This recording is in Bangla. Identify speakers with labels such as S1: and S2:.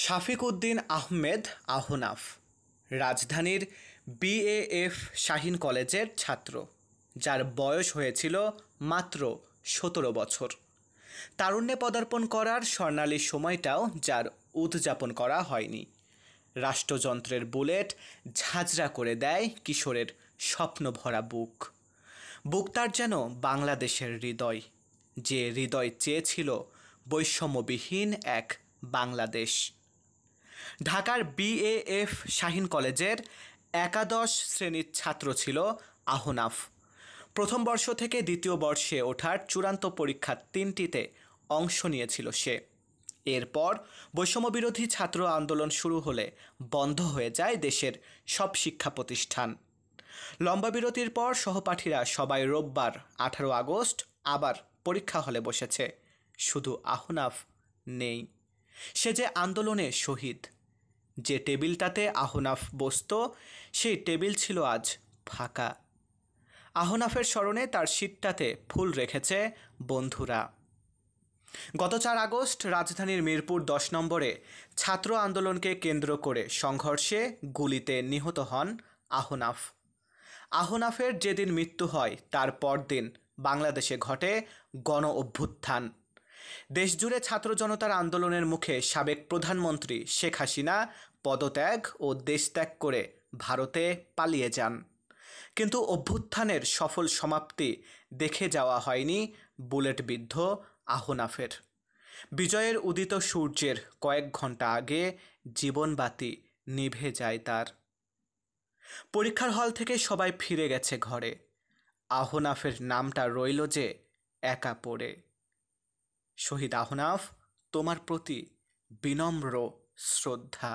S1: শাফিক উদ্দিন আহমেদ আহনাফ রাজধানীর বিএএফ শাহীন কলেজের ছাত্র, যার বয়স হয়েছিল মাত্র ১৭ বছর। তারুণ্যে পদার্পণ করার স্বর্ণালী সময়টাও যার উদযাপন করা হয়নি। রাষ্ট্রযন্ত্রের বুলেট ঝাঁঝরা করে দেয় কিশোরের স্বপ্নভরা বুক। তার যেন বাংলাদেশের হৃদয়, যে হৃদয় চেয়েছিল বৈষম্যবিহীন এক বাংলাদেশ। ঢাকার বিএএফ শাহীন কলেজের একাদশ শ্রেণীর ছাত্র ছিল আহনাফ। প্রথম বর্ষ থেকে দ্বিতীয় বর্ষে ওঠার চূড়ান্ত পরীক্ষা ৩টিতে অংশ নিয়েছিল সে। এরপর বৈষম্যবিরোধী ছাত্র আন্দোলন শুরু হলে বন্ধ হয়ে যায় দেশের সব শিক্ষা প্রতিষ্ঠান। লম্বা বিরতির পর সহপাঠীরা সবাই রোববার ১৮ আগস্ট আবার পরীক্ষা হলে বসেছে। শুধু আহনাফ নেই। সে যে আন্দোলনে শহীদ। যে টেবিলটাতে আহনাফ বসত, সেই টেবিল ছিল আজ ফাঁকা। আহনাফের স্মরণে তার সিটটাতে ফুল রেখেছে বন্ধুরা। গত ৪ আগস্ট রাজধানীর মিরপুর ১০ নম্বরে ছাত্র আন্দোলনকে কেন্দ্র করে সংঘর্ষে গুলিতে নিহত হন আহনাফ। আহনাফের যেদিন মৃত্যু হয় তার পরদিন বাংলাদেশে ঘটে গণ অভ্যুত্থান। দেশজুড়ে ছাত্র জনতার আন্দোলনের মুখে সাবেক প্রধানমন্ত্রী শেখ হাসিনা পদত্যাগ ও দেশত্যাগ করে ভারতে পালিয়ে যান। কিন্তু অভ্যুত্থানের সফল সমাপ্তি দেখে যাওয়া হয়নি বুলেটবিদ্ধ আহনাফের। বিজয়ের উদিত সূর্যের কয়েক ঘন্টা আগে জীবনবাতি নিভে যায় তার। পরীক্ষার হল থেকে সবাই ফিরে গেছে ঘরে। আহনাফের নামটা রইল যে একা পড়ে। শহীদ আহনাফ, তোমার প্রতি বিনম্র শ্রদ্ধা।